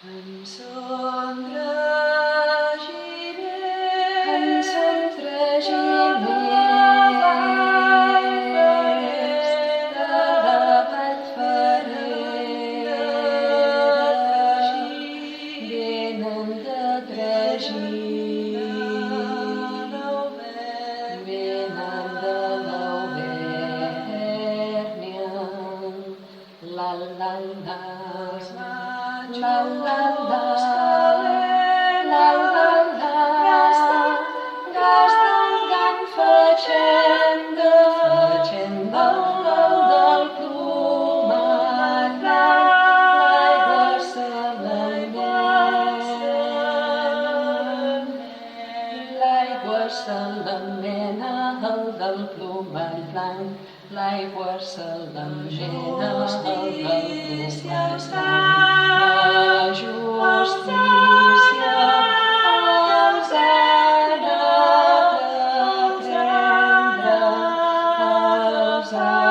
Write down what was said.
Ens son traginer, alabat farera, venen de tragir, venen de l'Auvergne, la la la. La la la, la la la, gasten facendo del plomat l'aigua se l'emmena el del plomat blanc, l'aigua se l'emmena el del plomat blanc. La justícia els ha de prendre, els ha